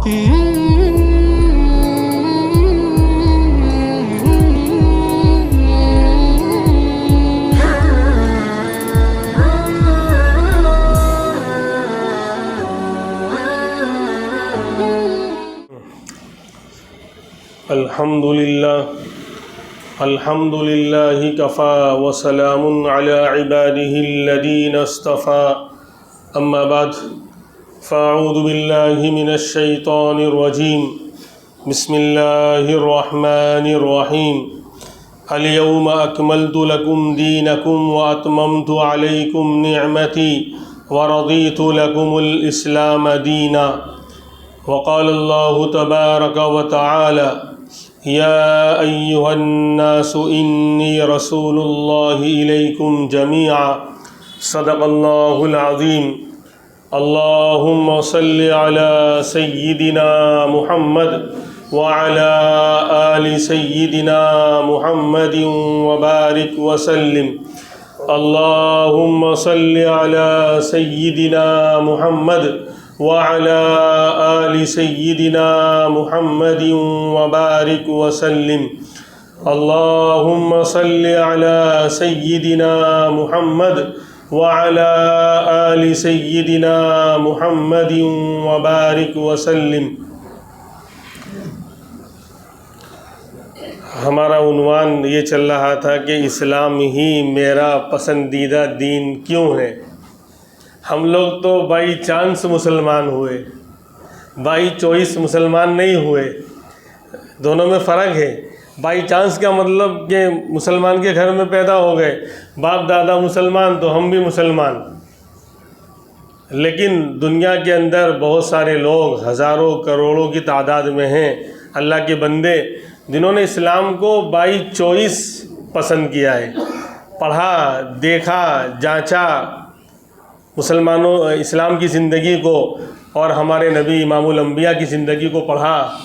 अल्हम्दुलिल्लाह कफ़ा व सलामुन अला इबादिहिल्लज़ीना इस्तफ़ा अम्मा बाद फ़अऊज़ु बिल्लाहि मिनश शैतानिर रजीम बिस्मिल्लाहिर रहमानिर रहीम अल-यौम अकमलतु लकुम दीनकुम व अतममतु अलैकुम निअमती व रदीतु लकुमुल इस्लाम दीना व क़ाल अल्लाहु तबारक व तआला या अय्युहन्नासु इन्नी रसूलुल्लाहि इलैकुम जमीआ सदक़ल्लाहुल अज़ीम। अल्लाहुम्मा सल्लि अला सय्यिदिना मुहम्मद व अला आलि सय्यिदिना मुहम्मदिन व बारिक व सल्लिम। अल्लाहुम्मा सल्लि अला सय्यिदिना मुहम्मद व अला आलि सय्यिदिना मुहम्मदिन व बारिक व सल्लिम। अल्लाहुम्मा सल्लि अला सय्यिदिना मुहम्मद व अला आलि सय्यिदिना मुहम्मदिन व बारिक व सल्लिम। हमारा उन्वान ये चल रहा था कि इस्लाम ही मेरा पसंदीदा दीन क्यों है। हम लोग तो बाई चांस मुसलमान हुए, बाई चॉइस मुसलमान नहीं हुए, दोनों में फ़र्क है। बाई चांस का मतलब कि मुसलमान के घर में पैदा हो गए, बाप दादा मुसलमान तो हम भी मुसलमान। लेकिन दुनिया के अंदर बहुत सारे लोग हज़ारों करोड़ों की तादाद में हैं अल्लाह के बंदे जिन्होंने इस्लाम को बाई चॉइस पसंद किया है, पढ़ा देखा जांचा मुसलमानों इस्लाम की ज़िंदगी को और हमारे नबी इमामुल अंबिया की ज़िंदगी को पढ़ा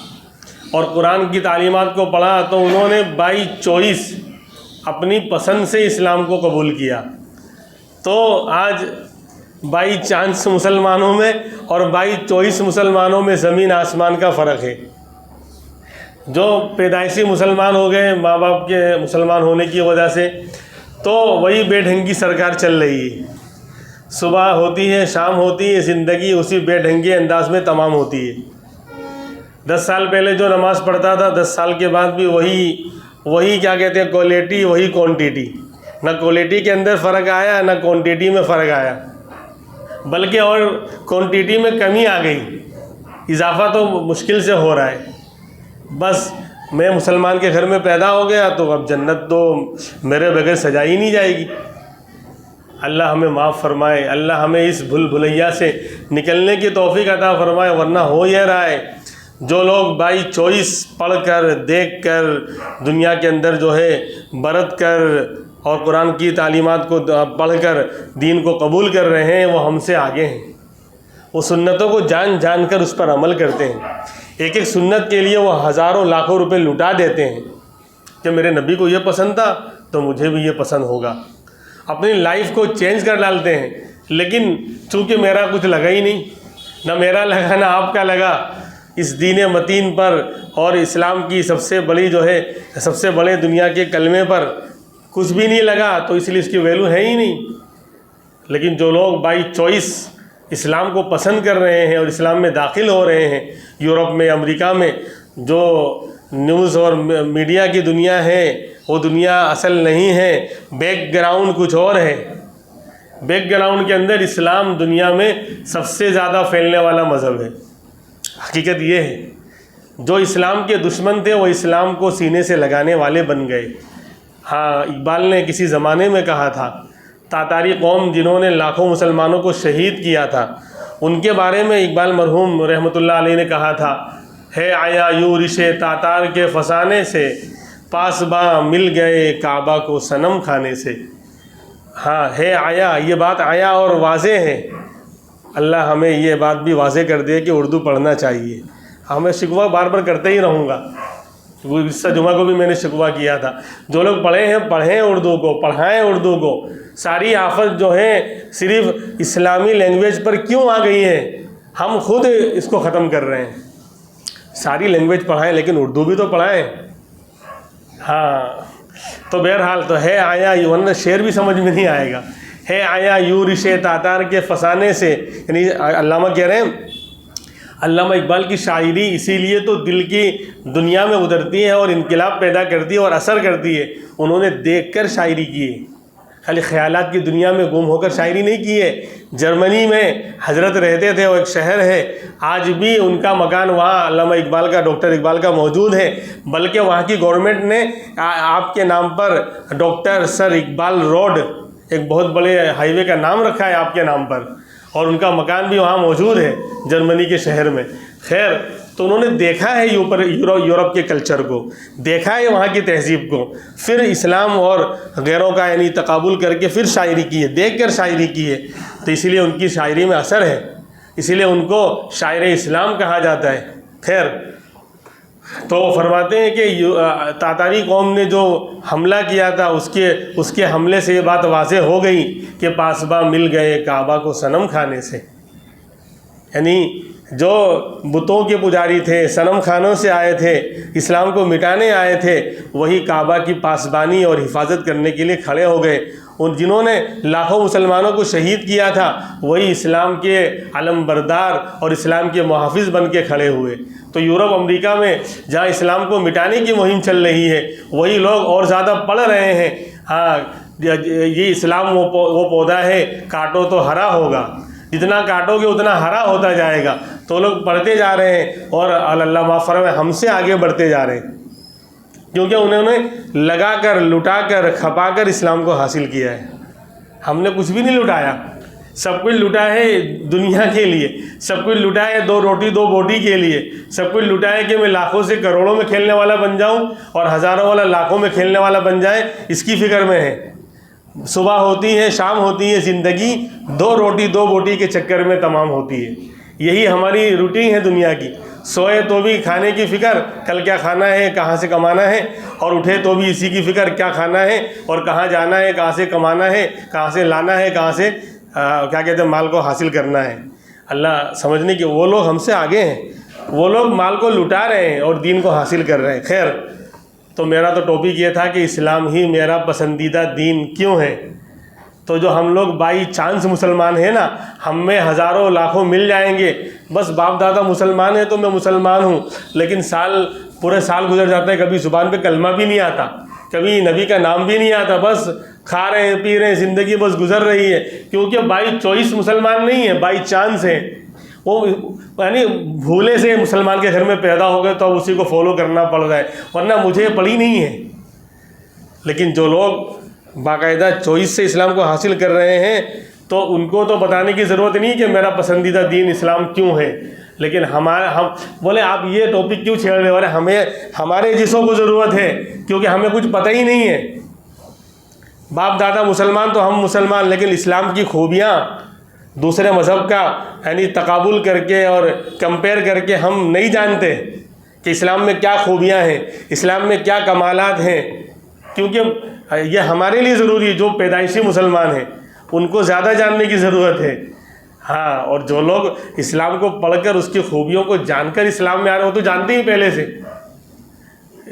और कुरान की तालीमात को पढ़ा, तो उन्होंने बाई चॉइस अपनी पसंद से इस्लाम को कबूल किया। तो आज बाई चांस मुसलमानों में और बाई चॉइस मुसलमानों में ज़मीन आसमान का फ़र्क है। जो पैदाइशी मुसलमान हो गए माँ बाप के मुसलमान होने की वजह से, तो वही बेढंगी सरकार चल रही है। सुबह होती है शाम होती है, ज़िंदगी उसी बेढंगे अंदाज में तमाम होती है। 10 साल पहले जो नमाज़ पढ़ता था 10 साल के बाद भी वही क्या कहते हैं क्वालिटी वही क्वांटिटी। ना क्वालिटी के अंदर फ़र्क आया ना क्वांटिटी में फ़र्क आया, बल्कि और क्वांटिटी में कमी आ गई, इजाफा तो मुश्किल से हो रहा है। बस मैं मुसलमान के घर में पैदा हो गया तो अब जन्नत तो मेरे बगैर सजा ही नहीं जाएगी। अल्लाह हमें माफ़ फरमाए, अल्लाह हमें इस भूल भुलैया से निकलने की तौफीक अता फरमाए। वरना हो यह रहा है जो लोग बाई चॉइस पढ़ कर देख कर दुनिया के अंदर जो है बरत कर और कुरान की तालीमात को पढ़ कर दीन को कबूल कर रहे हैं, वो हमसे आगे हैं। वो सुन्नतों को जान जान कर उस पर अमल करते हैं। एक एक सुन्नत के लिए वो हज़ारों लाखों रुपए लुटा देते हैं कि मेरे नबी को ये पसंद था तो मुझे भी ये पसंद होगा। अपनी लाइफ को चेंज कर डालते हैं। लेकिन चूँकि मेरा कुछ लगा ही नहीं, ना मेरा लगा ना आपका लगा, इस दीन मतीन पर और इस्लाम की सबसे बड़ी जो है सबसे बड़े दुनिया के कलमे पर कुछ भी नहीं लगा, तो इसलिए इसकी वैल्यू है ही नहीं। लेकिन जो लोग बाई चॉइस इस्लाम को पसंद कर रहे हैं और इस्लाम में दाखिल हो रहे हैं, यूरोप में अमेरिका में, जो न्यूज़ और मीडिया की दुनिया है वो दुनिया असल नहीं है, बैकग्राउंड कुछ और है। बैकग्राउंड के अंदर इस्लाम दुनिया में सबसे ज़्यादा फैलने वाला मज़हब है। हकीकत ये है जो इस्लाम के दुश्मन थे वो इस्लाम को सीने से लगाने वाले बन गए। हाँ, इकबाल ने किसी ज़माने में कहा था, तातारी कौम जिन्होंने लाखों मुसलमानों को शहीद किया था, उनके बारे में इकबाल मरहूम रहमतुल्लाह अलैह ने कहा था, है आया यूं रिशे तातार के फसाने से, पासबा मिल गए काबा को सनम खाने से। हाँ, है आया, ये बात आया और वाज़े है। अल्लाह हमें ये बात भी वाज़े कर दे कि उर्दू पढ़ना चाहिए। हमें शिकवा बार बार करते ही रहूँगा, वो इस जुमा को भी मैंने शिकवा किया था। जो लोग पढ़े हैं पढ़ें उर्दू को, पढ़ाएं उर्दू को। सारी आफत जो है सिर्फ इस्लामी लैंग्वेज पर क्यों आ गई है, हम खुद इसको ख़त्म कर रहे हैं। सारी लैंग्वेज पढ़ाएं लेकिन उर्दू भी तो पढ़ाएं। हाँ, तो बहरहाल तो है आया, वरना शेर भी समझ में नहीं आएगा। है आया यूं रिशे तातार के फसाने से, यानी अल्लामा कह रहे हैं, अल्लामा इकबाल की शायरी इसीलिए तो दिल की दुनिया में उतरती है और इनकलाब पैदा करती है और असर करती है। उन्होंने देखकर शायरी की है, खाली ख्यालात की दुनिया में गुम होकर शायरी नहीं की है। जर्मनी में हजरत रहते थे, वो एक शहर है, आज भी उनका मकान वहाँ अल्लामा इकबाल का, डॉक्टर इकबाल का मौजूद है। बल्कि वहाँ की गवर्नमेंट ने आपके नाम पर डॉक्टर सर इकबाल रोड, एक बहुत बड़े हाईवे का नाम रखा है आपके नाम पर, और उनका मकान भी वहाँ मौजूद है जर्मनी के शहर में। खैर, तो उन्होंने देखा है यूरोप के कल्चर को, देखा है वहाँ की तहजीब को, फिर इस्लाम और गैरों का यानी तकाबुल करके फिर शायरी की है, देख कर शायरी की है। तो इसीलिए उनकी शायरी में असर है, इसीलिए उनको शायर इस्लाम कहा जाता है। खैर, तो फरमाते हैं कि तातारी कौम ने जो हमला किया था उसके हमले से ये बात वाज़ेह हो गई कि पासबा मिल गए काबा को सनम खाने से। यानी जो बुतों के पुजारी थे, सनम खानों से आए थे, इस्लाम को मिटाने आए थे, वही काबा की पासबानी और हिफाजत करने के लिए खड़े हो गए। उन जिन्होंने लाखों मुसलमानों को शहीद किया था, वही इस्लाम के अलमबरदार और इस्लाम के मुहाफ़िज़ बन के खड़े हुए। तो यूरोप अमेरिका में जहाँ इस्लाम को मिटाने की मुहिम चल रही है, वही लोग और ज़्यादा पढ़ रहे हैं। हाँ, ये इस्लाम वो पौधा है, काटो तो हरा होगा, जितना काटोगे उतना हरा होता जाएगा। तो लोग पढ़ते जा रहे हैं और अल्लाह माफ़ फरमाए हमसे आगे बढ़ते जा रहे हैं, क्योंकि उन्होंने लगा कर, लुटा कर, खपा कर इस्लाम को हासिल किया है। हमने कुछ भी नहीं लुटाया, सब कुछ लुटा है दुनिया के लिए, सब कुछ लुटा है 2 रोटी 2 बोटी के लिए, सब कुछ लुटा है कि मैं लाखों से करोड़ों में खेलने वाला बन जाऊं और हज़ारों वाला लाखों में खेलने वाला बन जाए, इसकी फ़िक्र में है। सुबह होती है, शाम होती है, ज़िंदगी 2 रोटी 2 बोटी के चक्कर में तमाम होती है। यही हमारी रूटीन है दुनिया की। सोए तो भी खाने की फ़िक्र, कल क्या खाना है, कहाँ से कमाना है, और उठे तो भी इसी की फ़िक्र, क्या खाना है और कहाँ जाना है, कहाँ से कमाना है, कहाँ से लाना है, कहाँ से क्या कहते हैं माल को हासिल करना है। अल्लाह समझने की, वो लोग हमसे आगे हैं, वो लोग माल को लुटा रहे हैं और दीन को हासिल कर रहे हैं। खैर, तो मेरा तो टॉपिक ये था कि इस्लाम ही मेरा पसंदीदा दीन क्यों है। तो जो हम लोग बाई चांस मुसलमान हैं ना, हम में हज़ारों लाखों मिल जाएंगे, बस बाप दादा मुसलमान है तो मैं मुसलमान हूँ, लेकिन पूरे साल गुजर जाता है, कभी ज़ुबान पे कलमा भी नहीं आता, कभी नबी का नाम भी नहीं आता, बस खा रहे हैं, पी रहे हैं, ज़िंदगी बस गुजर रही है, क्योंकि बाई चॉइस मुसलमान नहीं है, बाई चांस है। वो यानी भूले से मुसलमान के घर में पैदा हो गए तो अब उसी को फॉलो करना पड़ रहा है, वरना मुझे पड़ी नहीं है। लेकिन जो लोग बाकायदा चॉइस से इस्लाम को हासिल कर रहे हैं, तो उनको तो बताने की ज़रूरत नहीं कि मेरा पसंदीदा दीन इस्लाम क्यों है। लेकिन हम बोले आप ये टॉपिक क्यों छेड़ रहे हो, हमें हमारे जिसों को ज़रूरत है, क्योंकि हमें कुछ पता ही नहीं है। बाप दादा मुसलमान तो हम मुसलमान, लेकिन इस्लाम की खूबियाँ दूसरे मज़हब का यानी तकाबुल करके और कंपेयर करके हम नहीं जानते कि इस्लाम में क्या खूबियाँ हैं, इस्लाम में क्या कमालात हैं, क्योंकि ये हमारे लिए ज़रूरी है। जो पैदाइशी मुसलमान हैं उनको ज़्यादा जानने की ज़रूरत है। हाँ, और जो लोग इस्लाम को पढ़कर उसकी खूबियों को जानकर इस्लाम में आ रहे हो तो जानते ही पहले से,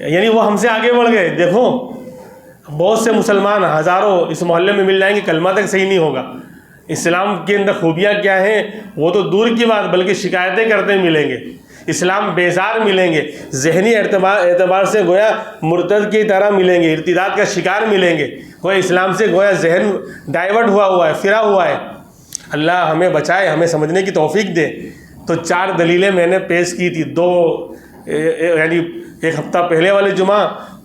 यानी वो हमसे आगे बढ़ गए। देखो, बहुत से मुसलमान हज़ारों इस मोहल्ले में मिल जाएंगे, कलमा तक सही नहीं होगा, इस्लाम के अंदर खूबियाँ क्या हैं वो तो दूर की बात, बल्कि शिकायतें करते मिलेंगे, इस्लाम बेजार मिलेंगे, जहनी एतबार से गोया मुर्तद की तरह मिलेंगे, इर्तिदाद का शिकार मिलेंगे, गोया इस्लाम से गोया जहन डाइवर्ट हुआ है, फिरा हुआ है। अल्लाह हमें बचाए, हमें समझने की तौफीक दे। तो 4 दलीलें मैंने पेश की थी, 2 यानी एक हफ़्ता पहले वाले जुमा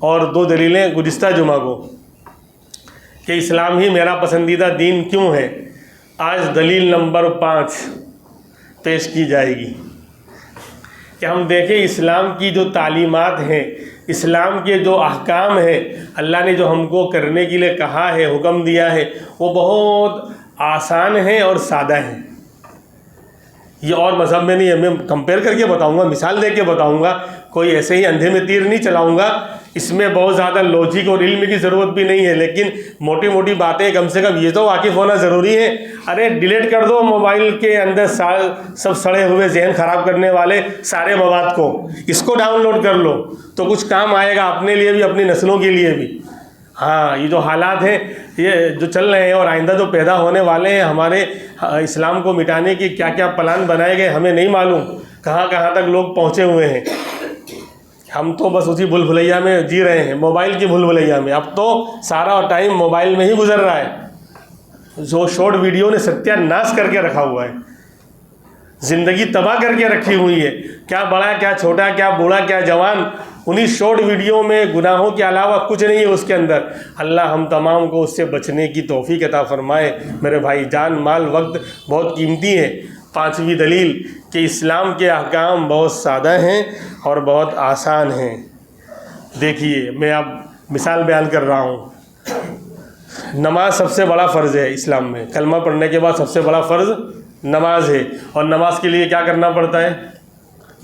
और 2 दलीलें गुज़िश्ता जुमा को, कि इस्लाम ही मेरा पसंदीदा दीन क्यों है। आज दलील नंबर 5 पेश की जाएगी कि हम देखें इस्लाम की जो तालीमात हैं, इस्लाम के जो अहकाम हैं, अल्लाह ने जो हमको करने के लिए कहा है, हुक्म दिया है, वो बहुत आसान है और सादा है। ये और मज़हब में नहीं है, मैं कंपेयर करके बताऊंगा, मिसाल दे के बताऊंगा, कोई ऐसे ही अंधे में तीर नहीं चलाऊंगा इसमें बहुत ज़्यादा लॉजिक और इल्म की ज़रूरत भी नहीं है, लेकिन मोटी मोटी बातें कम से कम ये तो वाकिफ़ होना ज़रूरी है। अरे डिलीट कर दो मोबाइल के अंदर सब सड़े हुए जहन ख़राब करने वाले सारे मवाद को, इसको डाउनलोड कर लो तो कुछ काम आएगा अपने लिए भी, अपनी नस्लों के लिए भी। हाँ, ये जो हालात हैं ये जो चल रहे हैं और आइंदा जो पैदा होने वाले हैं, हमारे इस्लाम को मिटाने की क्या क्या प्लान बनाए गए हमें नहीं मालूम, कहाँ कहाँ तक लोग पहुँचे हुए हैं। हम तो बस उसी भूल भुलैया में जी रहे हैं, मोबाइल की भूल भुलैया में। अब तो सारा टाइम मोबाइल में ही गुजर रहा है। जो शॉर्ट वीडियो ने सत्यानाश करके रखा हुआ है, ज़िंदगी तबाह करके रखी हुई है। क्या बड़ा, क्या छोटा, क्या बूढ़ा, क्या जवान, उन्हीं शॉर्ट वीडियो में गुनाहों के अलावा कुछ नहीं है उसके अंदर। अल्लाह हम तमाम को उससे बचने की तौफीक अता फरमाए। मेरे भाई, जान माल वक्त बहुत कीमती है। पांचवी दलील कि इस्लाम के अहकाम बहुत सादा हैं और बहुत आसान हैं। देखिए, मैं अब मिसाल बयान कर रहा हूँ। नमाज सबसे बड़ा फ़र्ज़ है इस्लाम में। कलमा पढ़ने के बाद सबसे बड़ा फ़र्ज़ नमाज है। और नमाज के लिए क्या करना पड़ता है?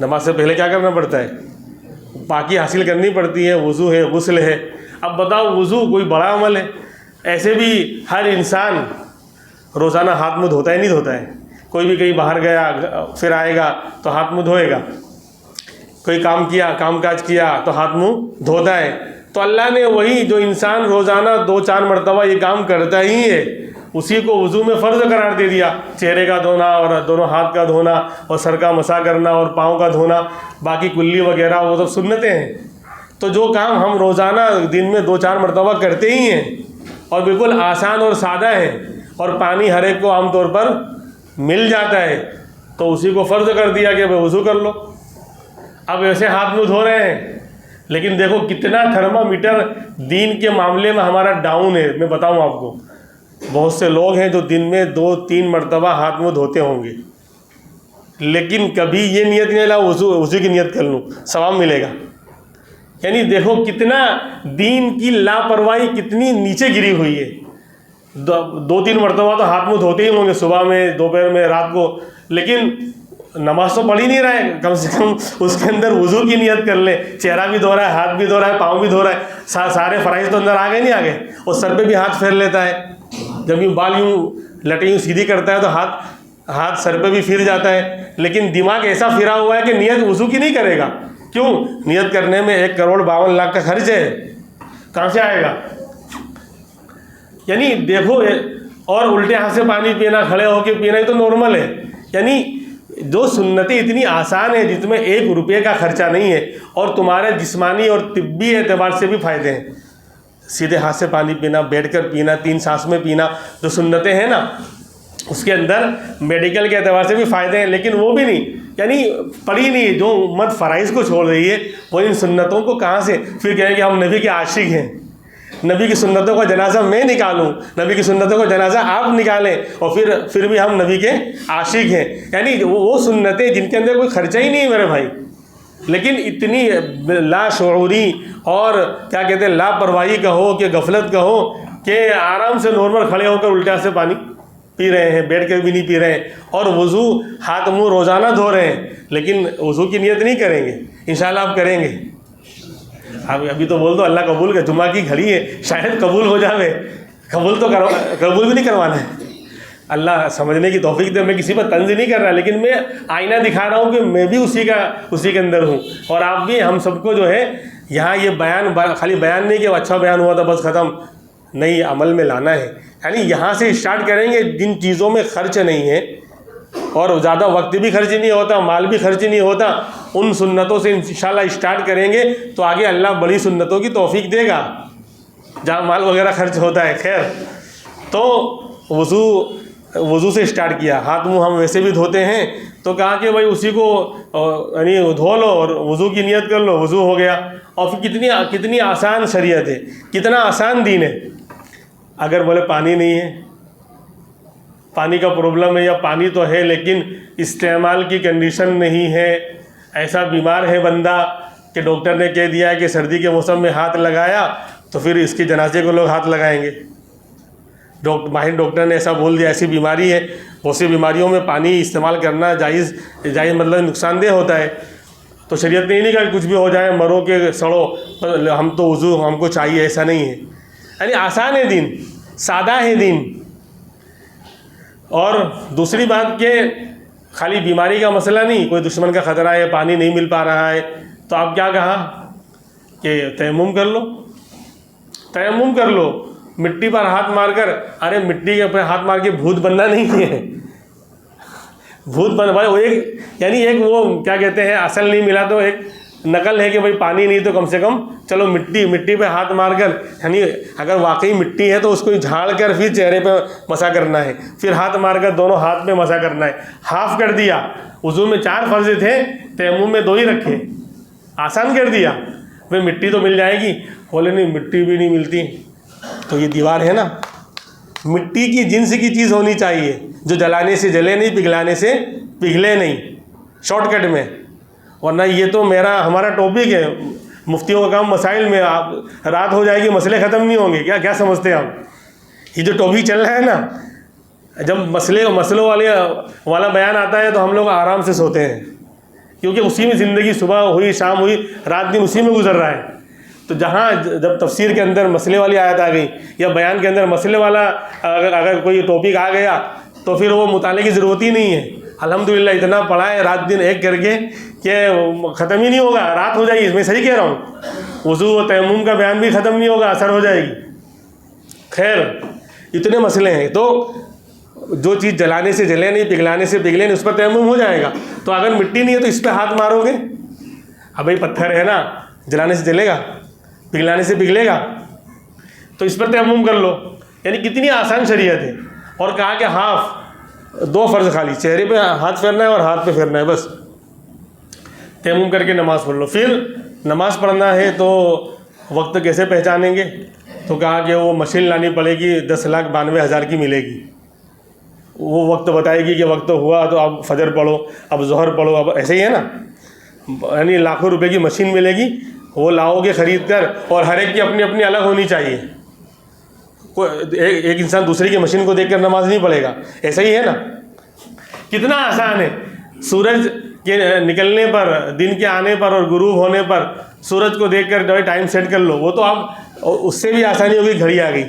नमाज से पहले क्या करना पड़ता है? पाकी हासिल करनी पड़ती है, वज़ू है, गुस्ल है। अब बताओ, वज़ू कोई बड़ा अमल है? ऐसे भी हर इंसान रोज़ाना हाथ मुँह धोता है, नहीं धोता है? कोई भी कहीं बाहर गया फिर आएगा तो हाथ मुँह धोएगा। कोई काम किया, काम काज किया तो हाथ मुँह धोता है। तो अल्लाह ने वही जो इंसान रोज़ाना 2-4 मरतबा ये काम करता ही है, उसी को वज़ू में फ़र्ज़ करार दे दिया। चेहरे का धोना और दोनों हाथ का धोना और सर का मसा करना और पाँव का धोना, बाकी कुल्ली वगैरह वो सब सुन्नतें हैं। तो जो काम हम रोज़ाना दिन में 2-4 मरतबा करते ही हैं और बिल्कुल आसान और सादा है और पानी हर एक को आमतौर पर मिल जाता है, तो उसी को फ़र्ज़ कर दिया कि भाई वज़ू कर लो। अब ऐसे हाथ मुँह धो रहे हैं, लेकिन देखो कितना थर्मामीटर दीन के मामले में हमारा डाउन है। मैं बताऊं आपको, बहुत से लोग हैं जो दिन में 2-3 मरतबा हाथ मुँह धोते होंगे, लेकिन कभी ये नियत नहीं ला वज़ू की नियत कर लूँ, सवाब मिलेगा। यानी देखो कितना दीन की लापरवाही कितनी नीचे गिरी हुई है। 2-3 मरतबा तो हाथ मुँह धोते ही होंगे, सुबह में, दोपहर में, रात को, लेकिन नमाज तो पढ़ ही नहीं रहा है। कम से कम उसके अंदर वज़ू की नियत कर ले। चेहरा भी धो रहा है, हाथ भी धो रहा है, पाँव भी धो रहा है, सारे फ़राइज़ तो अंदर आ गए, नहीं आ गए। और सर पे भी हाथ फेर लेता है। जब यूँ बाल यूँ लटे यूँ सीधी करता है तो हाथ सर पे भी फिर जाता है। लेकिन दिमाग ऐसा फिरा हुआ है कि नियत वज़ू की नहीं करेगा। क्यों? नियत करने में 1,52,00,000 का खर्च है, कहाँ से आएगा? यानी देखो, और उल्टे हाथ से पानी पीना, खड़े होकर पीना, ये तो नॉर्मल है। यानी जो सुन्नतें इतनी आसान है जिसमें 1 रुपये का खर्चा नहीं है और तुम्हारे जिस्मानी और तिब्बी एतबार से भी फ़ायदे हैं। सीधे हाथ से पानी पीना, बैठकर पीना, 3 सांस में पीना, जो सुन्नतें हैं ना, उसके अंदर मेडिकल के एतबार से भी फ़ायदे हैं। लेकिन वो भी नहीं, यानी पढ़ी नहीं। जो उम्मत फ़राइज़ को छोड़ रही है वो इन सुन्नतों को कहाँ से फिर कहें कि हम नबी के आशिक हैं, नबी की सुन्नतों का जनाजा मैं निकालूं, नबी की सुन्नतों का जनाजा आप निकालें और फिर भी हम नबी के आशिक हैं। यानी वो सुन्नतें जिनके अंदर कोई खर्चा ही नहीं है मेरे भाई, लेकिन इतनी लाशऊरी और क्या कहते हैं लापरवाही कहो कि गफलत कहो कि आराम से नॉर्मल खड़े होकर उल्टा से पानी पी रहे हैं, बैठ कर भी नहीं पी रहे हैं, और वज़ू हाथ मुँह रोज़ाना धो रहे हैं, लेकिन वज़ू की नियत नहीं करेंगे। इंशाल्लाह आप करेंगे। अभी तो बोल दो अल्लाह कबूल कर, जुमा की घड़ी है, शायद कबूल हो जावे। कबूल तो कबूल भी नहीं करवाना है। अल्लाह समझने की तौफीक दे। मैं किसी पर तंज़ नहीं कर रहा, लेकिन मैं आईना दिखा रहा हूँ कि मैं भी उसी के अंदर हूँ और आप भी। हम सबको जो है यहाँ ये बयान खाली बयान नहीं कि अच्छा बयान हुआ था बस ख़त्म, नहीं, अमल में लाना है। यानी यहाँ से स्टार्ट करेंगे। जिन चीज़ों में खर्च नहीं है और ज़्यादा वक्त भी खर्च नहीं होता, माल भी खर्च नहीं होता, उन सुन्नतों से इंशाल्लाह स्टार्ट करेंगे तो आगे अल्लाह बड़ी सुन्नतों की तौफीक देगा। जहाँ माल वगैरह खर्च होता है, खैर, तो वज़ू से स्टार्ट किया। हाथ मुँह हम वैसे भी धोते हैं, तो कहा कि भाई उसी को यानी धो लो और वज़ू की नियत कर लो, वज़ू हो गया। और फिर कितनी आसान शरीयत है, कितना आसान दीन है। अगर बोले पानी नहीं है, पानी का प्रॉब्लम है, या पानी तो है लेकिन इस्तेमाल की कंडीशन नहीं है, ऐसा बीमार है बंदा कि डॉक्टर ने कह दिया है कि सर्दी के मौसम में हाथ लगाया तो फिर इसके जनाजे को लोग हाथ लगाएंगे। माहिर डॉक्टर ने ऐसा बोल दिया, ऐसी बीमारी है। बहुत सी बीमारियों में पानी इस्तेमाल करना जायज़ मतलब नुकसानदेह होता है। तो शरीयत ने नहीं कहा कि कुछ भी हो जाए, मरो के सड़ो, हम तो वज़ू हमको चाहिए, ऐसा नहीं है। यानी आसान है दीन, सादा है दीन। और दूसरी बात के खाली बीमारी का मसला नहीं, कोई दुश्मन का ख़तरा है, पानी नहीं मिल पा रहा है, तो आप क्या कहा कि तयम्मुम कर लो, तयम्मुम कर लो, मिट्टी पर हाथ मारकर। अरे मिट्टी के ऊपर हाथ मार के भूत बनना नहीं है, भूत बन भाई वो एक, यानी एक वो क्या कहते हैं, असल नहीं मिला तो एक नकल है कि भाई पानी नहीं तो कम से कम चलो मिट्टी पे हाथ मारकर, यानी अगर वाकई मिट्टी है तो उसको झाड़ कर फिर चेहरे पे मसा करना है, फिर हाथ मारकर दोनों हाथ में मसा करना है। हाफ कर दिया, वज़ू में 4 फ़र्ज़ थे, तयम्मुम में 2 ही रखे, आसान कर दिया। भाई मिट्टी तो मिल जाएगी, बोले नहीं मिट्टी भी नहीं मिलती। तो ये दीवार है ना, मिट्टी की जिन्स की चीज़ होनी चाहिए, जो जलाने से जले नहीं, पिघलाने से पिघले नहीं, शॉर्टकट में। वरना ये तो हमारा टॉपिक है, मुफ्तियों का काम मसाइल में। आप रात हो जाएगी, मसले ख़त्म नहीं होंगे, क्या क्या समझते हैं आप? ये जो टॉपिक चल रहा है ना, जब मसलों वाला बयान आता है तो हम लोग आराम से सोते हैं, क्योंकि उसी में ज़िंदगी, सुबह हुई शाम हुई रात दिन उसी में गुजर रहा है। तो जहाँ जब तफसीर के अंदर मसले वाली आयत आ गई या बयान के अंदर मसले वाला अगर कोई टॉपिक आ गया तो फिर वो मुताले की ज़रूरत ही नहीं है। अल्हम्दुलिल्लाह इतना पढ़ा है रात दिन एक करके कि ख़त्म ही नहीं होगा, रात हो जाएगी। मैं सही कह रहा हूँ, वज़ू व तयम्मुम का बयान भी ख़त्म नहीं होगा, असर हो जाएगी। खैर इतने मसले हैं, तो जो चीज़ जलाने से जले नहीं, पिघलाने से पिघले नहीं, उस पर तयम्मुम हो जाएगा। तो अगर मिट्टी नहीं है तो इस पर हाथ मारोगे, अब भाई पत्थर है ना, जलाने से जलेगा, पिघलाने से पिघलेगा, तो इस पर तयम्मुम कर लो। यानी कितनी आसान शरीयत है। और कहा कि हाफ 2 फ़र्ज़ खाली, चेहरे पे हाथ फेरना है और हाथ पे फेरना है, बस तयम्मुम करके नमाज़ पढ़ लो। फिर नमाज़ पढ़ना है तो वक्त कैसे पहचानेंगे? तो कहा कि वो मशीन लानी पड़ेगी, 10,92,000 की मिलेगी, वो वक्त बताएगी कि वक्त हुआ तो अब फजर पढ़ो, अब ज़ोहर पढ़ो, अब ऐसे ही है ना। यानी लाखों रुपए की मशीन मिलेगी, वो लाओगे ख़रीद कर, और हर एक की अपनी अपनी अलग होनी चाहिए। कोई एक इंसान दूसरे की मशीन को देखकर नमाज नहीं पढ़ेगा, ऐसा ही है ना। कितना आसान है। सूरज के निकलने पर, दिन के आने पर और गुरूब होने पर सूरज को देखकर टाइम सेट कर लो, वो तो आप उससे भी आसानी होगी। घड़ी आ गई,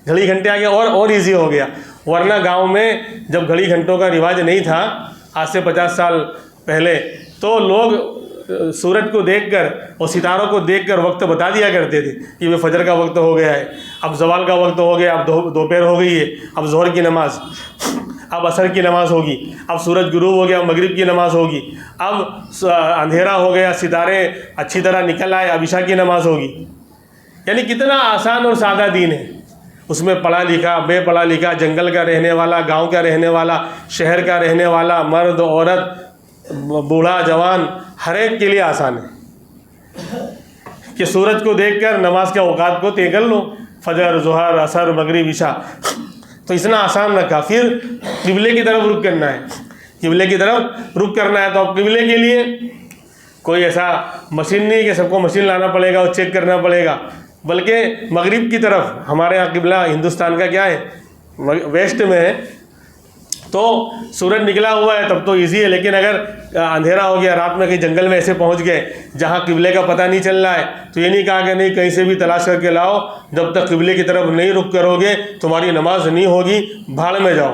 घड़ी घंटे आ गया और इजी हो गया। वरना गांव में जब घड़ी घंटों का रिवाज नहीं था, आज से 50 साल पहले, तो लोग सूरज को देखकर और सितारों को देखकर वक्त बता दिया करते थे कि वे फजर का वक्त हो गया है, अब जवाल का वक्त हो गया, अब दोपहर हो गई है, अब ज़ोहर की नमाज़, अब असर की नमाज़ होगी, अब सूरज गुरूब हो गया, मगरिब की नमाज़ होगी, अब अंधेरा हो गया, सितारे अच्छी तरह निकल आए, अब इशा की नमाज़ होगी। यानी कितना आसान और सादा दीन है। उसमें पढ़ा लिखा, बेपढ़ा लिखा, जंगल का रहने वाला, गांव का रहने वाला, शहर का रहने वाला, मर्द औरत, बूढ़ा जवान, हर एक के लिए आसान है कि सूरज को देखकर नमाज के औकात को तय कर लो, फजर, ज़ोहर, असर, मगरिब, इशा। तो इतना आसान रखा। फिर किबले की तरफ रुख करना है, किबले की तरफ रुख करना है। तो अब किबले के लिए कोई ऐसा मशीन नहीं कि सबको मशीन लाना पड़ेगा और चेक करना पड़ेगा, बल्कि मगरिब की तरफ, हमारे यहाँ किबला हिंदुस्तान का क्या है, वेस्ट में है, तो सूरज निकला हुआ है तब तो इजी है। लेकिन अगर अंधेरा हो गया, रात में कहीं जंगल में ऐसे पहुंच गए जहां किबले का पता नहीं चल रहा है, तो ये नहीं कहा कि नहीं कहीं से भी तलाश करके लाओ, जब तक किबले की तरफ नहीं रुख करोगे तुम्हारी नमाज नहीं होगी, भाड़ में जाओ।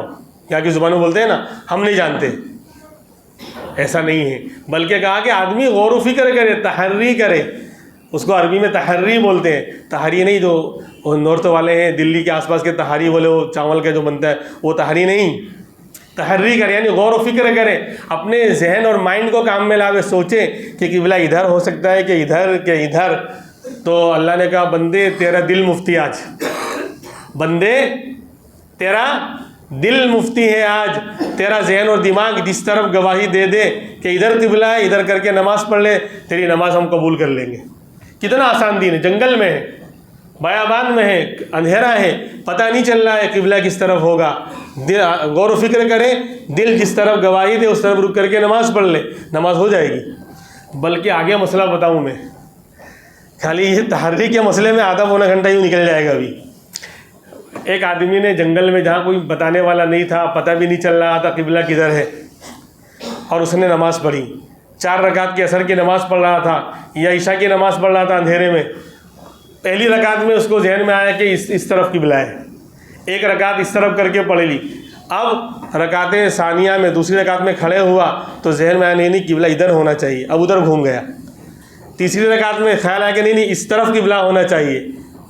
यहाँ की ज़ुबान में बोलते हैं ना, हम नहीं जानते, ऐसा नहीं है। बल्कि कहा कि आदमी गौर व फिक्र करे, तहर्री करे, उसको अरबी में तहर्री बोलते हैं। तहरी नहीं जो नॉर्थ वाले हैं, दिल्ली के आसपास के तहारी बोले, वो चावल का जो बनता है वो तहरी नहीं, तहर्री करे, यानी गौर व फिक्र करे, अपने जहन और माइंड को काम में लावे, सोचे कि किबला इधर हो सकता है कि इधर के इधर। तो अल्लाह ने कहा बंदे तेरा दिल मुफ्ती आज, बंदे तेरा दिल मुफ्ती है आज, तेरा जहन और दिमाग जिस तरफ गवाही दे दे कि इधर किबला है, इधर करके नमाज़ पढ़ ले, तेरी नमाज़ हम कबूल कर लेंगे। कितना आसान दीन है। जंगल में है, बयाबान में है, अंधेरा है, पता नहीं चल रहा है किबला किस तरफ होगा, गौर व फिक्र करे, दिल जिस तरफ गवाही दे उस तरफ रुक करके नमाज़ पढ़ ले, नमाज हो जाएगी। बल्कि आगे मसला बताऊँ मैं, खाली ये तहर्री के मसले में आधा पौना घंटा यूँ निकल जाएगा। अभी एक आदमी ने जंगल में, जहाँ कोई बताने वाला नहीं था, पता भी नहीं चल रहा था किबला किधर है, और उसने नमाज़ पढ़ी 4 रकात की असर की नमाज़ पढ़ रहा था या ईशा की नमाज़ पढ़ रहा था अंधेरे में, पहली रकात में उसको जहन में आया कि इस तरफ किबला है, 1 रकात इस तरफ करके पढ़ ली। अब रकातें सानिया में दूसरी रकात में खड़े हुआ तो जहन में आया नहीं किबला इधर होना चाहिए, अब उधर घूम गया। तीसरी रकात में ख्याल आया कि नहीं इस तरफ किबला होना चाहिए,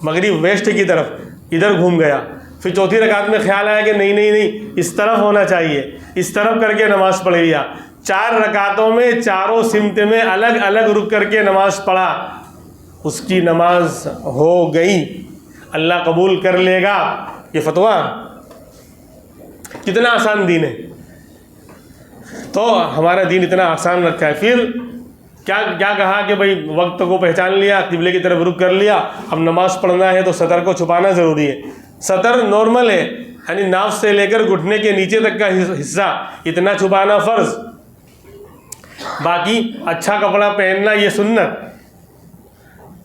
मगरिब वेस्ट की तरफ, इधर घूम गया। फिर चौथी रकात में ख्याल आया कि नहीं इस तरफ होना चाहिए, इस तरफ करके नमाज़ पढ़ लिया। 4 रकातों में चारों सिमत में अलग अलग रुक करके नमाज़ पढ़ा, उसकी नमाज हो गई, अल्लाह कबूल कर लेगा। ये फतवा कितना आसान दीन है। तो हमारा दीन इतना आसान रखा है। फिर क्या क्या कहा कि भाई वक्त को पहचान लिया, किबले की तरफ रुख कर लिया, अब नमाज़ पढ़ना है तो सतर को छुपाना ज़रूरी है। सतर नॉर्मल है, यानी नाफ से लेकर घुटने के नीचे तक का हिस्सा इतना छुपाना फ़र्ज़, बाकी अच्छा कपड़ा पहनना ये सुन्नत,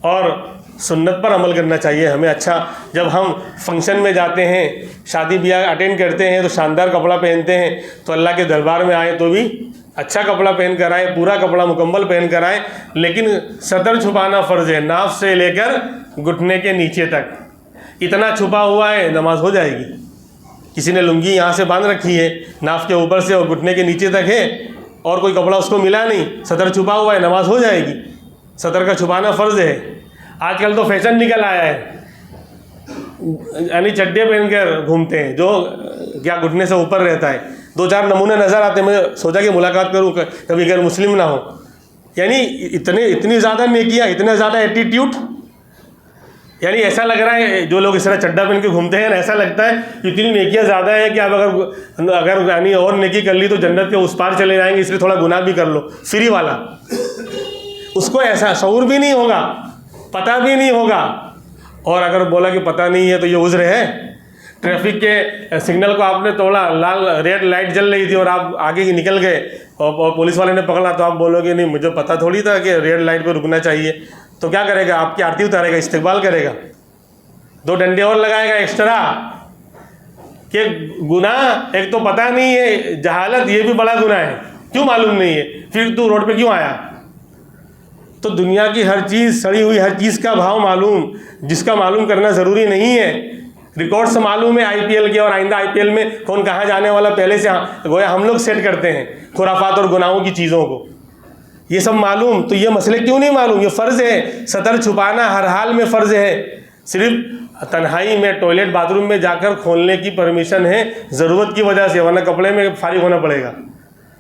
और सुन्नत पर अमल करना चाहिए हमें। अच्छा, जब हम फंक्शन में जाते हैं, शादी ब्याह अटेंड करते हैं तो शानदार कपड़ा पहनते हैं, तो अल्लाह के दरबार में आए तो भी अच्छा कपड़ा पहन कर आए, पूरा कपड़ा मुकम्मल पहन कर आए, लेकिन सतर छुपाना फ़र्ज़ है। नाफ से लेकर घुटने के नीचे तक इतना छुपा हुआ है, नमाज हो जाएगी। किसी ने लुंगी यहाँ से बांध रखी है, नाफ के ऊपर से और घुटने के नीचे तक है, और कोई कपड़ा उसको मिला नहीं, सतर छुपा हुआ है, नमाज हो जाएगी। सतर का छुपाना फ़र्ज़ है। आजकल तो फैशन निकल आया है, यानी चड्डे पहनकर घूमते हैं जो क्या घुटने से ऊपर रहता है। 2-4 नमूने नज़र आते हैं। मैं सोचा कि मुलाकात करूँ कभी, गैर मुस्लिम ना हो, यानी इतनी ज़्यादा नेकियाँ, इतना ज़्यादा एटीट्यूड, यानी ऐसा लग रहा है जो लोग इस तरह चड्डा पहन के घूमते हैं, ऐसा लगता है इतनी नेकियाँ ज़्यादा है कि आप अगर यानी और नेकी कर ली तो जन्नत के उस पार चले जाएंगे, इसलिए थोड़ा गुनाह भी कर लो। फ्री वाला, उसको ऐसा शऊर भी नहीं होगा, पता भी नहीं होगा, और अगर बोला कि पता नहीं है तो ये उज़्र है। ट्रैफिक के सिग्नल को आपने तोड़ा, लाल रेड लाइट जल रही थी और आप आगे निकल गए और पुलिस वाले ने पकड़ा, तो आप बोलोगे नहीं मुझे पता थोड़ी था कि रेड लाइट पे रुकना चाहिए। तो क्या करेगा? आपकी आरती उतारेगा, इस्तिकबाल करेगा, 2 डंडे और लगाएगा एक्स्ट्रा। कि गुनाह एक तो पता नहीं है, जहालत ये भी बड़ा गुनाह है, क्यों मालूम नहीं है, फिर तू रोड पे क्यों आया? तो दुनिया की हर चीज़, सड़ी हुई हर चीज़ का भाव मालूम, जिसका मालूम करना ज़रूरी नहीं है। रिकॉर्ड्स मालूम है आईपीएल के, और आइंदा आईपीएल में कौन कहाँ जाने वाला पहले से गोया हम लोग सेट करते हैं खुराफात और गुनाहों की चीज़ों को, ये सब मालूम। तो ये मसले क्यों नहीं मालूम? ये फ़र्ज़ है, सतर छुपाना हर हाल में फ़र्ज़ है। सिर्फ तन्हाई में टॉयलेट बाथरूम में जाकर खोलने की परमिशन है ज़रूरत की वजह से, वरना कपड़े में फारिग होना पड़ेगा।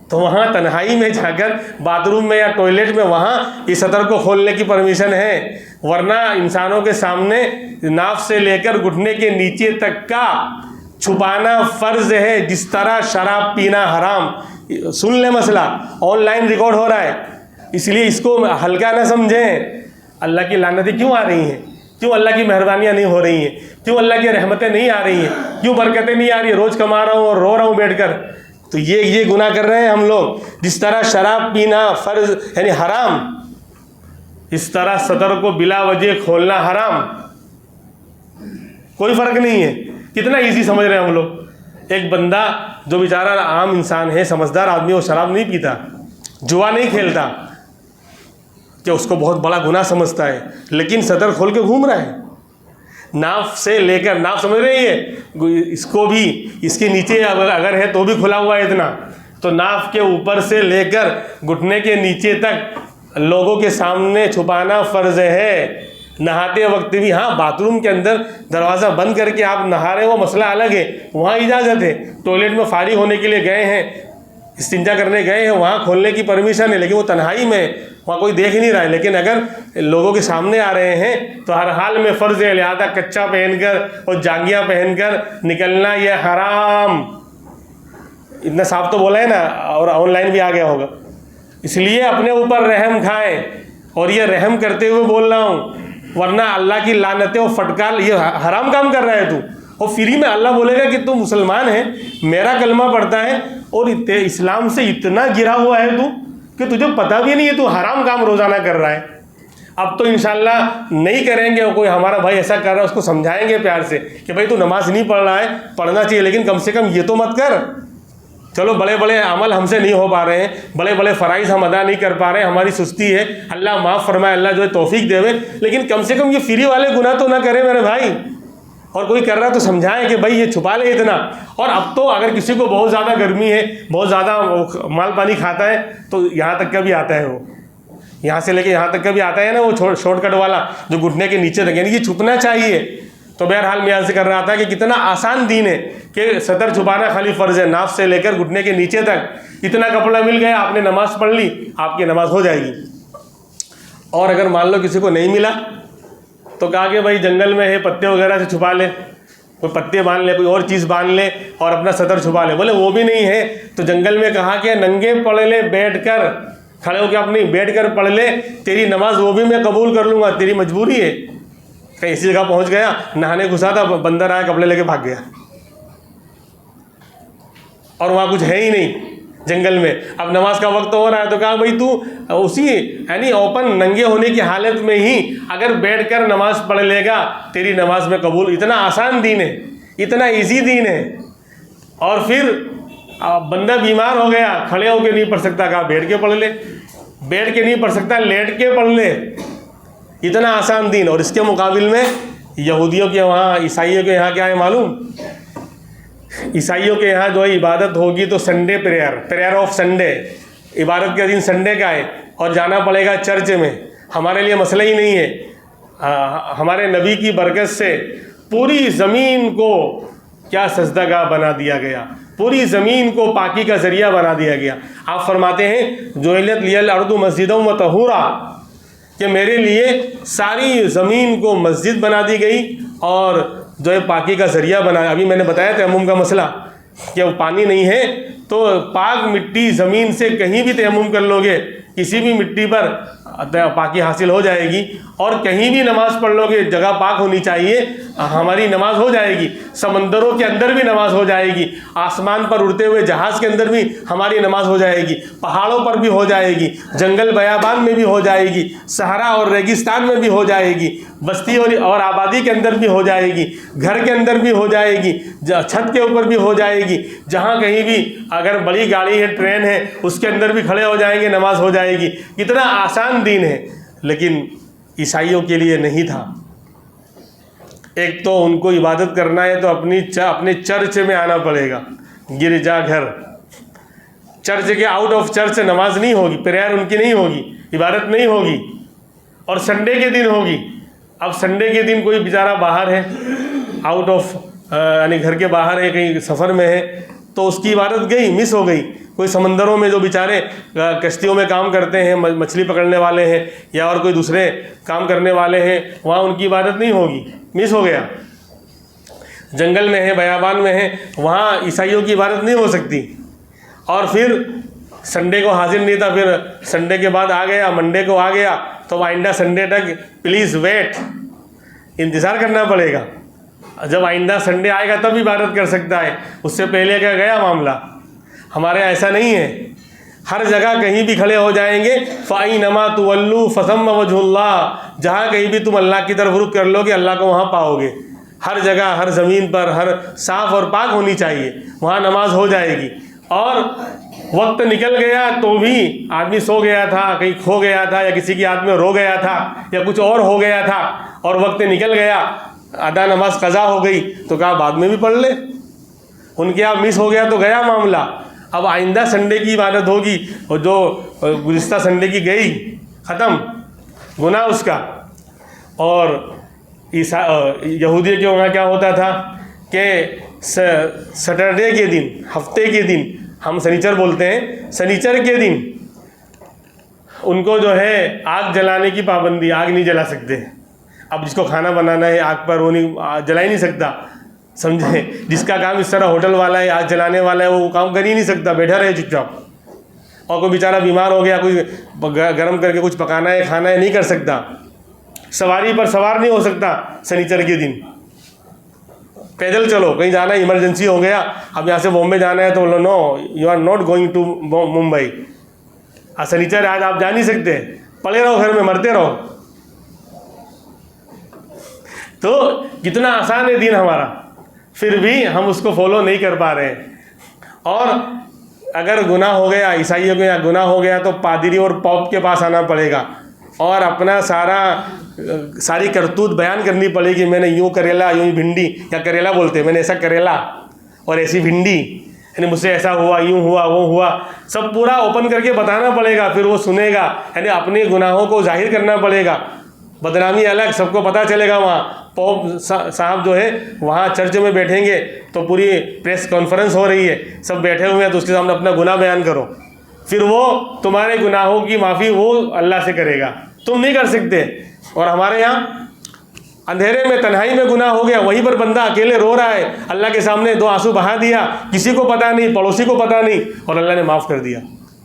तो वहाँ तन्हाई में जाकर बाथरूम में या टॉयलेट में वहाँ इस सतर को खोलने की परमिशन है, वरना इंसानों के सामने नाफ से लेकर घुटने के नीचे तक का छुपाना फ़र्ज़ है। जिस तरह शराब पीना हराम, सुन ले मसला, ऑनलाइन रिकॉर्ड हो रहा है, इसलिए इसको हल्का ना समझें। अल्लाह की लानतें क्यों आ रही हैं? क्यों अल्लाह की मेहरबानियाँ नहीं हो रही हैं? क्यों अल्लाह की रहमतें नहीं आ रही हैं? क्यों बरकतें नहीं आ रही? रोज़ कमा रहा हूँ और रो रहा हूँ बैठकर, तो ये गुनाह कर रहे हैं हम लोग। जिस तरह शराब पीना फ़र्ज़ यानी हराम, इस तरह सतर को बिला वजह खोलना हराम। कोई फ़र्क नहीं है, कितना इजी समझ रहे हैं हम लोग। एक बंदा जो बेचारा आम इंसान है, समझदार आदमी, वो शराब नहीं पीता, जुआ नहीं खेलता, कि उसको बहुत बड़ा गुनाह समझता है, लेकिन सतर खोल के घूम रहा है। नाफ से लेकर, नाफ समझ रही है, इसको भी, इसके नीचे अगर है तो भी खुला हुआ है इतना, तो नाफ के ऊपर से लेकर घुटने के नीचे तक लोगों के सामने छुपाना फ़र्ज़ है। नहाते वक्त भी, हाँ बाथरूम के अंदर दरवाज़ा बंद करके आप नहा रहे हो, मसला अलग है, वहाँ इजाज़त है। टॉयलेट में फारिग होने के लिए गए हैं, इस्तिंजा करने गए हैं, वहाँ खोलने की परमिशन है, लेकिन वो तन्हाई में, वहाँ कोई देख नहीं रहा है। लेकिन अगर लोगों के सामने आ रहे हैं तो हर हाल में फ़र्ज़ है, लिहाजा कच्चा पहनकर और जांगिया पहनकर निकलना ये हराम। इतना साफ तो बोला है ना, और ऑनलाइन भी आ गया होगा। इसलिए अपने ऊपर रहम खाएं, और ये रहम करते हुए बोल रहा हूँ, वरना अल्लाह की लानतें और फटकार, ये हराम काम कर रहा है तू। और फ्री में अल्लाह बोलेगा कि तू मुसलमान है, मेरा कलमा पढ़ता है, और इस्लाम से इतना गिरा हुआ है तू कि तुझे पता भी नहीं है तू हराम काम रोज़ाना कर रहा है। अब तो इंशाल्लाह नहीं करेंगे, और कोई हमारा भाई ऐसा कर रहा है उसको समझाएंगे प्यार से कि भाई तू नमाज नहीं पढ़ रहा है, पढ़ना चाहिए, लेकिन कम से कम ये तो मत कर। चलो बड़े बड़े अमल हमसे नहीं हो पा रहे हैं, बड़े बड़े फ़राइज़ हम अदा नहीं कर पा रहे हैं, हमारी सुस्ती है, अल्लाह माफ़ फरमाए, अल्लाह जो है तौफीक देवे, लेकिन कम से कम ये फ्री वाले गुनाह तो ना करें मेरे भाई। और कोई कर रहा तो समझाएं कि भाई ये छुपा ले इतना। और अब तो अगर किसी को बहुत ज़्यादा गर्मी है, बहुत ज़्यादा माल पानी खाता है, तो यहाँ तक का भी आता है, वो यहाँ से लेके यहाँ तक का भी आता है ना, वो शॉर्टकट वाला जो घुटने के नीचे तक, यानी कि छुपना चाहिए। तो बहरहाल मैं यहाँ से कर रहा था कि कितना आसान दीन है कि सतर छुपाना खाली फ़र्ज़ है, नाफ से लेकर घुटने के नीचे तक इतना कपड़ा मिल गया, आपने नमाज़ पढ़ ली, आपकी नमाज़ हो जाएगी। और अगर मान लो किसी को नहीं मिला तो कहा कि भाई जंगल में है, पत्ते वगैरह से छुपा ले, कोई पत्ते बांध ले, कोई और चीज़ बांध ले और अपना सतर छुपा ले। बोले वो भी नहीं है तो जंगल में कहा कि नंगे पढ़ ले, बैठ कर, खड़े होकर अपनी बैठ कर पढ़ ले, तेरी नमाज वो भी मैं कबूल कर लूँगा, तेरी मजबूरी है। कहीं ऐसी जगह पहुँच गया, नहाने घुसा था, बंदर आया, कपड़े लेके भाग गया, और वहाँ कुछ है ही नहीं जंगल में। अब नमाज का वक्त हो रहा है तो कहा भाई तू उसी यानी ओपन नंगे होने की हालत में ही अगर बैठकर नमाज पढ़ लेगा, तेरी नमाज में कबूल। इतना आसान दीन है, इतना इजी दीन है। और फिर बंदा बीमार हो गया, खड़े होकर नहीं पढ़ सकता, कहा बैठ के पढ़ ले, बैठ के नहीं पढ़ सकता, लेट के पढ़ ले, इतना आसान दीन। और इसके मुकाबिल में यहूदियों के वहाँ, ईसाइयों के यहाँ क्या है मालूम? ईसाइयों के यहाँ जो है इबादत होगी तो संडे प्रेयर ऑफ संडे, इबादत का दिन संडे का है और जाना पड़ेगा चर्च में। हमारे लिए मसला ही नहीं है। हमारे नबी की बरकत से पूरी ज़मीन को क्या सजदागाह बना दिया गया, पूरी ज़मीन को पाकी का ज़रिया बना दिया गया। आप फरमाते हैं जुइलत लियल अर्दु मस्जिदों व तहूरा, कि मेरे लिए सारी ज़मीन को मस्जिद बना दी गई और जो है पाकी का ज़रिया बना। अभी मैंने बताया तयम्मुम का मसला कि वो पानी नहीं है तो पाक मिट्टी ज़मीन से कहीं भी तयम्मुम कर लोगे, किसी भी मिट्टी पर पाकी हासिल हो जाएगी। और कहीं भी नमाज़ पढ़ लोगे, जगह पाक होनी चाहिए, हमारी नमाज हो जाएगी। समंदरों के अंदर भी नमाज हो जाएगी, आसमान पर उड़ते हुए जहाज़ के अंदर भी हमारी नमाज हो जाएगी, पहाड़ों पर भी हो जाएगी, जंगल बयाबान में भी हो जाएगी, सहरा और रेगिस्तान में भी हो जाएगी, बस्ती और आबादी के अंदर भी हो जाएगी, घर के अंदर भी हो जाएगी, छत के ऊपर भी हो जाएगी, जहाँ कहीं भी अगर बड़ी गाड़ी है, ट्रेन है, उसके अंदर भी खड़े हो जाएंगे, नमाज हो जाएगी। कितना आसान दीन है। लेकिन ईसाइयों के लिए नहीं था। एक तो उनको इबादत करना है तो अपने चर्च में आना पड़ेगा, गिरजाघर, चर्च के आउट ऑफ चर्च नमाज नहीं होगी, प्रेयर उनकी नहीं होगी, इबादत नहीं होगी, और संडे के दिन होगी। अब संडे के दिन कोई बेचारा बाहर है, आउट ऑफ यानी घर के बाहर है, कहीं सफ़र में है, तो उसकी इबादत गई, मिस हो गई। कोई समंदरों में जो बेचारे कश्तियों में काम करते हैं, मछली पकड़ने वाले हैं या और कोई दूसरे काम करने वाले हैं, वहाँ उनकी इबादत नहीं होगी, मिस हो गया। जंगल में है, बयाबान में है, वहाँ ईसाइयों की इबादत नहीं हो सकती। और फिर संडे को हाजिर नहीं था, फिर संडे के बाद आ गया, मंडे को आ गया, तो आइंदा संडे तक प्लीज़ वेट, इंतज़ार करना पड़ेगा। जब आइंदा संडे आएगा तब इबादत कर सकता है, उससे पहले क्या गया मामला। हमारे ऐसा नहीं है, हर जगह कहीं भी खड़े हो जाएंगे, फ़ाइनमा तुवल्लू फसम्मा वजहुल्लाह, जहाँ कहीं भी तुम अल्लाह की तरफ रुख कर लोगे, अल्लाह को वहाँ पाओगे। हर जगह, हर ज़मीन पर, हर साफ़ और पाक होनी चाहिए, वहाँ नमाज हो जाएगी। और वक्त निकल गया तो भी आदमी सो गया था, कहीं खो गया था, या किसी की आदमी में रो गया था, या कुछ और हो गया था, और वक्त निकल गया, आधा नमाज कज़ा हो गई, तो कहा बाद में भी पढ़ ले। उनके यहाँ मिस हो गया तो गया मामला। अब आइंदा संडे की इबादत होगी, और जो गुज़िश्ता संडे की गई, ख़त्म गुनाह उसका। और यहूदियों के वहाँ क्या होता था कि सैटरडे के दिन, हफ्ते के दिन, हम शनिचर बोलते हैं, शनिचर के दिन उनको जो है आग जलाने की पाबंदी, आग नहीं जला सकते। अब जिसको खाना बनाना है आग पर, वो नहीं जला ही नहीं सकता, समझे। जिसका काम इस तरह होटल वाला है, आग जलाने वाला है, वो काम कर ही नहीं सकता, बैठा रहे चुपचाप। और कोई बेचारा बीमार हो गया, कोई गर्म करके कुछ पकाना है, खाना है, नहीं कर सकता। सवारी पर सवार नहीं हो सकता शनिचर के दिन। पैदल चलो, कहीं जाना है, इमरजेंसी हो गया, अब यहाँ से बॉम्बे जाना है, तो बोलो no, you are not going to Mumbai, शनिचर आज आप जा नहीं सकते, पड़े रहो घर में, मरते रहो। तो कितना आसान है दीन हमारा, फिर भी हम उसको फॉलो नहीं कर पा रहे हैं। और अगर गुनाह हो गया, ईसाइयों के यहाँ गुनाह हो गया तो पादरी और पॉप के पास आना पड़ेगा और अपना सारी करतूत बयान करनी पड़ेगी। मैंने यूँ करेला, यूँ भिंडी, या करेला बोलते हैं, मैंने ऐसा करेला और ऐसी भिंडी, यानी मुझसे ऐसा हुआ, यूँ हुआ, वो हुआ, सब पूरा ओपन करके बताना पड़ेगा। फिर वो सुनेगा, यानी अपने गुनाहों को जाहिर करना पड़ेगा। बदनामी अलग, सबको पता चलेगा। वहाँ पोप साहब जो है वहाँ चर्च में बैठेंगे तो पूरी प्रेस कॉन्फ्रेंस हो रही है, सब बैठे हुए हैं, तो उसके सामने अपना गुनाह बयान करो। फिर वो तुम्हारे गुनाहों की माफ़ी वो अल्लाह से करेगा, तुम नहीं कर सकते। और हमारे यहाँ अंधेरे में तन्हाई में गुनाह हो गया, वहीं पर बंदा अकेले रो रहा है, अल्लाह के सामने 2 आंसू बहा दिया, किसी को पता नहीं, पड़ोसी को पता नहीं, और अल्लाह ने माफ़ कर दिया,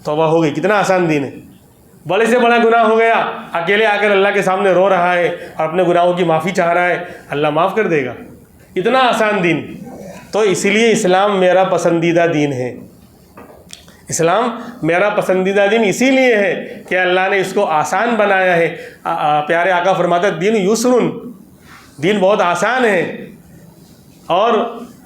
तौबा हो गई। कितना आसान दीन है। बड़े से बड़ा गुनाह हो गया, अकेले आकर अल्लाह के सामने रो रहा है और अपने गुनाहों की माफ़ी चाह रहा है, अल्लाह माफ़ कर देगा। इतना आसान दीन। तो इसीलिए इस्लाम मेरा पसंदीदा दीन है। इस्लाम मेरा पसंदीदा दीन इसीलिए है कि अल्लाह ने इसको आसान बनाया है। प्यारे आका फरमाते हैं, दीन युसरुन, दीन बहुत आसान है और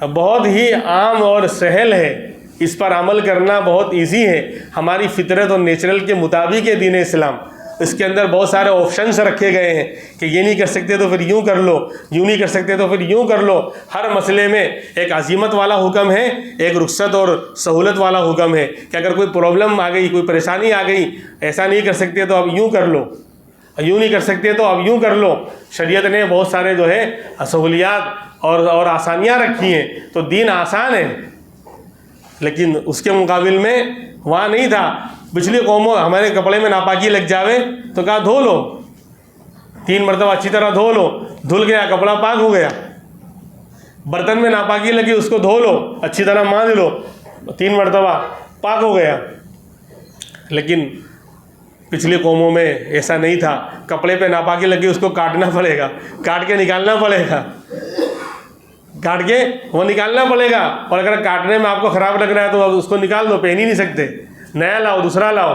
बहुत ही आम और सहल है। इस पर अमल करना बहुत इजी है। हमारी फितरत और नेचुरल के मुताबिक है दीन इस्लाम। इसके अंदर बहुत सारे ऑप्शंस रखे गए हैं कि ये नहीं कर सकते तो फिर यूँ कर लो, यूँ नहीं कर सकते तो फिर यूँ कर लो। हर मसले में एक अजीमत वाला हुक्म है, एक रुख्सत और सहूलत वाला हुक्म है कि अगर कोई प्रॉब्लम आ गई, कोई परेशानी आ गई, ऐसा नहीं कर सकते तो अब यूँ कर लो, यूँ नहीं कर सकते तो अब यूँ कर लो। शरीयत ने बहुत सारे जो है सहूलियात और आसानियाँ रखी हैं। तो दीन आसान है, लेकिन उसके मुकाबिल में वहाँ नहीं था। पिछली कौमों, हमारे कपड़े में नापाकी लग जावे तो कहा धो लो, 3 मरतबा अच्छी तरह धो लो, धुल गया, कपड़ा पाक हो गया। बर्तन में नापाकी लगी, उसको धो लो, अच्छी तरह मांज लो, 3 मरतबा पाक हो गया। लेकिन पिछली कौमों में ऐसा नहीं था। कपड़े पे नापाकी लगी, उसको काटना पड़ेगा, काट के निकालना पड़ेगा, काट के वो निकालना पड़ेगा। और अगर काटने में आपको ख़राब लग रहा है तो अब उसको निकाल दो, पहन ही नहीं सकते, नया लाओ, दूसरा लाओ।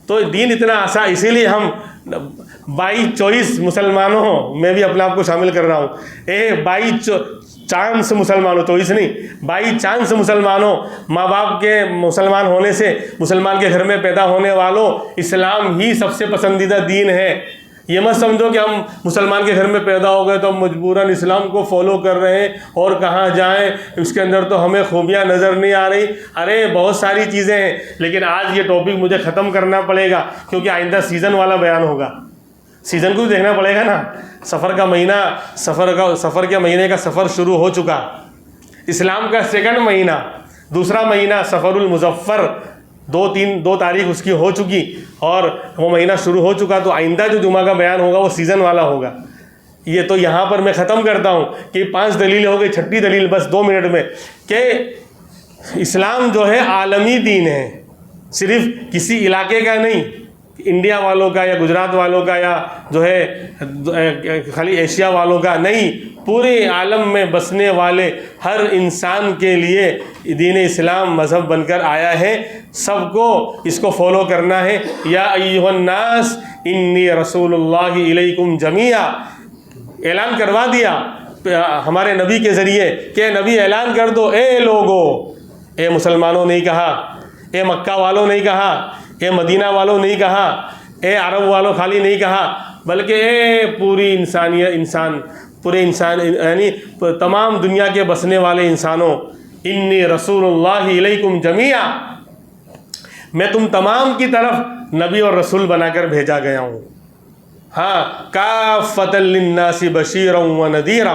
तो दीन इतना आसान, इसीलिए हम बाई चॉइस मुसलमानों में भी अपने आप को शामिल कर रहा हूँ। बाई चांस मुसलमानों, चॉइस नहीं, बाई चांस मुसलमानों, माँ बाप के मुसलमान होने से, मुसलमान के घर में पैदा होने वालों, इस्लाम ही सबसे पसंदीदा दीन है। ये मत समझो कि हम मुसलमान के घर में पैदा हो गए तो हम मजबूरन इस्लाम को फॉलो कर रहे हैं और कहाँ जाएं, इसके अंदर तो हमें खूबियाँ नज़र नहीं आ रही। अरे बहुत सारी चीज़ें हैं, लेकिन आज ये टॉपिक मुझे ख़त्म करना पड़ेगा क्योंकि आइंदा सीज़न वाला बयान होगा। सीज़न को देखना पड़ेगा ना। सफ़र का महीना, सफ़र के महीने का सफ़र शुरू हो चुका। इस्लाम का 2nd महीना, दूसरा महीना सफ़रुल मुज़फ़्फ़र, 2 तारीख उसकी हो चुकी और वो महीना शुरू हो चुका। तो आइंदा जो जुमा का बयान होगा वो सीज़न वाला होगा। ये तो यहाँ पर मैं ख़त्म करता हूँ कि 5 दलील हो गई, 6ठी दलील बस 2 मिनट में, कि इस्लाम जो है आलमी दीन है, सिर्फ किसी इलाके का नहीं, इंडिया वालों का या गुजरात वालों का या जो है खाली एशिया वालों का नहीं, पूरे आलम में बसने वाले हर इंसान के लिए दीन इस्लाम मज़हब बनकर आया है। सबको इसको फॉलो करना है। या अय्युहन्नास इन्नी रसूलुल्लाहि इलैकुम जमीआ, ऐलान करवा दिया हमारे नबी के ज़रिए कि नबी ऐलान कर दो, ए लोगो, ए मुसलमानों नहीं कहा, ए मक्का वालों नहीं कहा, ए मदीना वालों नहीं कहा, ए अरब वालों खाली नहीं कहा, बल्कि ए पूरी इंसानियत, पूरे इंसान यानी तमाम दुनिया के बसने वाले इंसानों, इन्नी रसूलुल्लाहि इलैकुम जमीआ, मैं तुम तमाम की तरफ नबी और रसूल बनाकर भेजा गया हूँ। हाँ, काफ़तल लिन्नासि बशीरन व नदीरा,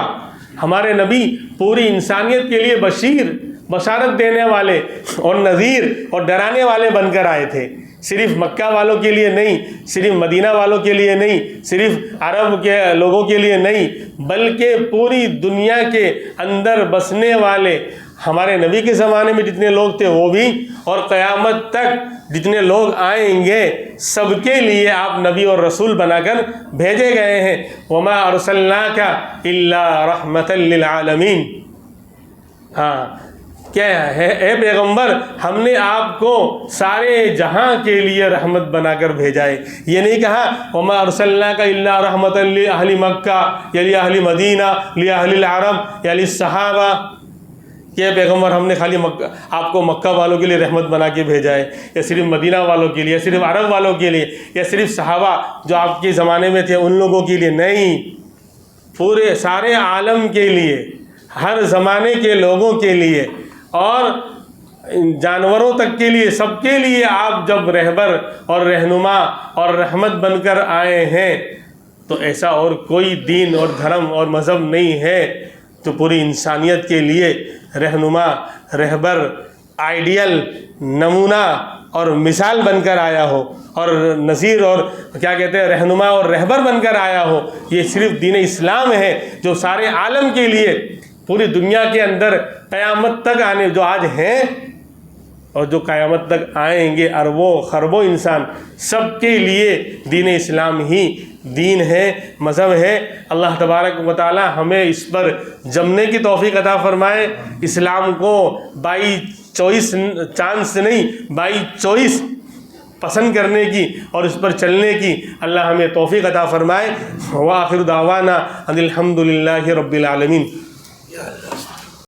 हमारे नबी पूरी इंसानियत के लिए बशारत देने वाले और नज़ीर और डराने वाले बनकर आए थे। सिर्फ मक्का वालों के लिए नहीं, सिर्फ मदीना वालों के लिए नहीं, सिर्फ अरब के लोगों के लिए नहीं, बल्कि पूरी दुनिया के अंदर बसने वाले हमारे नबी के ज़माने में जितने लोग थे वो भी, और क़यामत तक जितने लोग आएंगे सबके लिए आप नबी और रसूल बनाकर भेजे गए हैं। वमा अरसलनाका इल्ला रहमतल लिल आलमीन। हाँ, क्या है, ए पैगम्बर, हमने आपको सारे जहां के लिए रहमत बनाकर भेजा है। ये नहीं कहा वमा अरसलनाका इल्ला रहमतल लि अहली मक्का या लि अहली मदीना लि अहलिल अरब या लि सहाबा, कि ये पैगम्बर हमने खाली आपको मक्का वालों के लिए रहमत बना के भेजा है, या सिर्फ मदीना वालों के लिए, या सिर्फ अरब वालों के लिए, या सिर्फ सहाबा जो आपके ज़माने में थे उन लोगों के लिए। नहीं, पूरे सारे आलम के लिए, हर ज़माने के लोगों के लिए और जानवरों तक के लिए, सबके लिए आप जब रहबर और रहनुमा और रहमत बनकर आए हैं, तो ऐसा और कोई दीन और धर्म और मज़हब नहीं है जो पूरी इंसानियत के लिए रहनुमा, रहबर, आइडियल, नमूना और मिसाल बनकर आया हो, और नज़ीर और क्या कहते हैं रहनुमा और रहबर बनकर आया हो। ये सिर्फ दीन इस्लाम है जो सारे आलम के लिए, पूरी दुनिया के अंदर क़यामत तक आने जो आज हैं और जो क़यामत तक आएंगे, अरबों खरबों इंसान, सबके लिए दीन इस्लाम ही दीन है, मज़हब है। अल्लाह तबारक व तआला हमें इस पर जमने की तौफ़ीक़ अता फ़रमाए, इस्लाम को बाई चॉइस, चांस से नहीं, बाई चॉइस पसंद करने की और इस पर चलने की अल्लाह हमें तौफ़ीक़ अता फ़रमाए। व आखिर दावाना अनिल हम्दुलिल्लाहि रब्बिल आलमीन।